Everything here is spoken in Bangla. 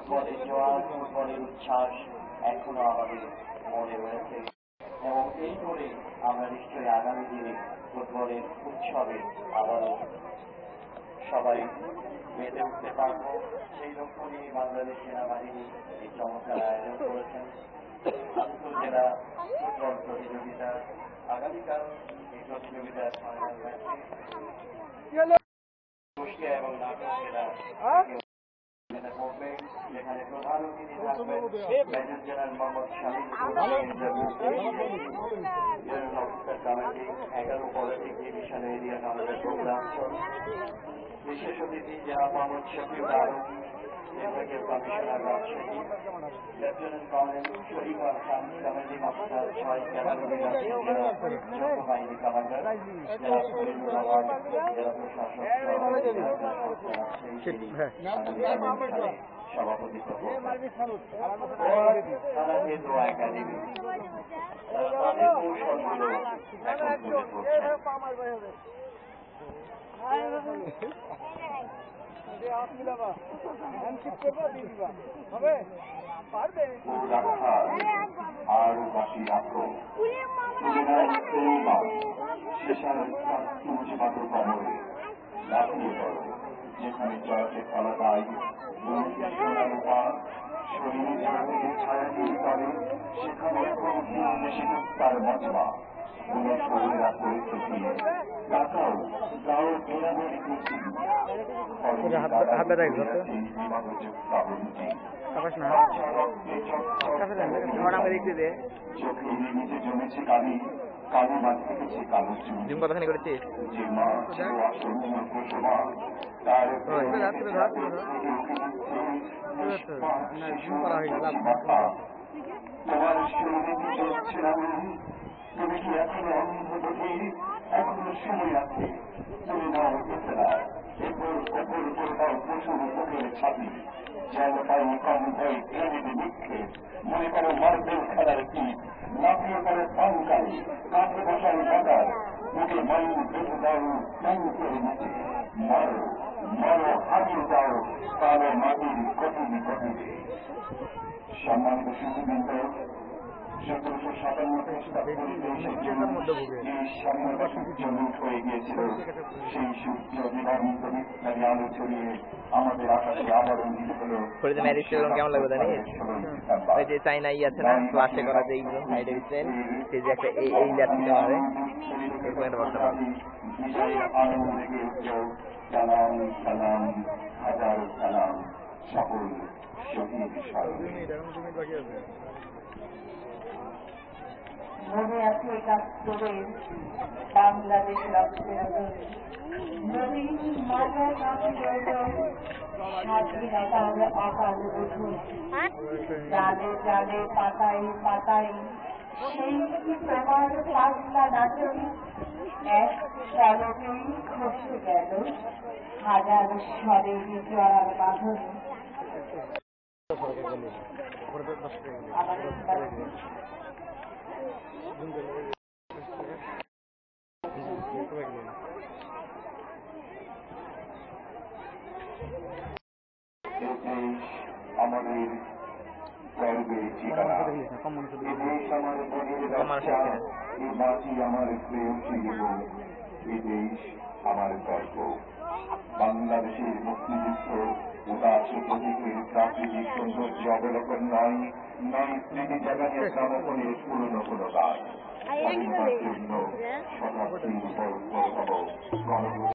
ফুটবলের জোয়ার, ফুটবলের উচ্ছ্বাস এখনো আমাদের মনে রয়েছে এবং এই করে আমরা নিশ্চয়ই আগামী দিনে ফুটবলের উৎসবে আবারও সবাই মেতে উঠতে পারব। সেই লক্ষ্য নিয়ে বাংলাদেশ সেনাবাহিনী এই চমৎকার আয়োজন করেছেন আন্তঃজেলা ফুটবল প্রতিযোগিতা। আগামীকাল এই প্রতিযোগিতার ফাইনাল ম্যাচে কুষ্টিয়া এবং নাটোর জেলা করবে, যেখানে প্রধান অতিথি থাকবেন major general Mohammad Shamim general officer committee 11 politic division area commander পূর্বাঞ্চল, বিশেষ অতিথি জেনারেল মোহাম্মদ শফিউল আলম বিভাগীয় কমিশনার রাজশাহী, লেফটেন্যান্ট কর্নেল শরীফ আল খান কমান্ডিং অফিসার 6 ক্যাভালরি যৌথ বাহিনী কমান্ডার, জেলা ফরিদুল আওয়াজ জেলা প্রশাসক সভাপতিত্ব একাডেমি তাদের কৌশলগুলো এখন তুলে আরো বাকি রাখো যেখানে চড়াতে ফলাদায় শরীরে ছায়া তৈরি করে, সেখানে তার মজমা কোন শরীরা পরিস্থিতি টাকাও তাও বিনামূল্যে চোখে নিজে জমেছে কালি, কালি মাঝ থেকেছে কালো চুল, করেছিস যে মা ছিল আসন্ন প্রসবা তার তোমার শরীরে নিজে হচ্ছে আমি, তুমি কি এখনো অন্ধ, এখনো সময় আছে, তুমি নাও না এরপর অপর করে দাও প্রচুর মুখের ছাবি, যেন পাই কম হয়ে প্রেমের নিক্ষেপ, মনে করো মার্বেল খেলার টিপ, লাফিয়ে করে পাঙ্কাই কাঁধে বসাই বাজার, মুখে মাইন বেঁধে দাও মাইন করে নিতে, মারো মারো হারিয়ে যাও কালো মাটির কঠিন কঠিনে। সম্মানিত শিশুবৃন্দ, 1757 খ্রিস্টাব্দে হয়ে গিয়েছিল, সেই সূর্য দিগন্ত বিস্তারে আলো ছড়িয়ে আমাদের আকাশে আবার উন্নীত হলো। কেমন লাগবে জানিস? ওই যে চাইনা আছে না ক্লাসে করা যে এইগুলো সাইডে দিচ্ছেন, সেই যে একটা এই যাচ্ছিল হবে এরকম একটা বক্তা পাবে। বিজয়ের আলো লেগে উঠল, সালাম সালাম হাজার সালাম সকল শহীদ স্মরণে। মনে আছে 71 বাংলাদেশ রক্তের নদীর মাথা কাঁপি রইল স্বাধীনতার অকাল উঠুন, জালে জালে পাতায় পাতায় সেই তোমার পাতলা নাচন এক চলকেই খসে গেল হাজার স্বরের জড়ার বাঁধন। আমাদের গর্বের ঠিকানা, এদেশ আমার বনের রাজা, এ মাটি আমার প্রেয়সী দেব, এদেশ আমার গর্ব। বাংলাদেশের মুক্তিযুদ্ধ উদাস প্রতীকের প্রাকৃতিক সৌন্দর্য অবলোকন নয়, নয় স্মৃতি জাগানিয়া গ্রামোফোনের পুরনো কোনো গান, স্বাধীনতার জন্য শতাব্দীর পর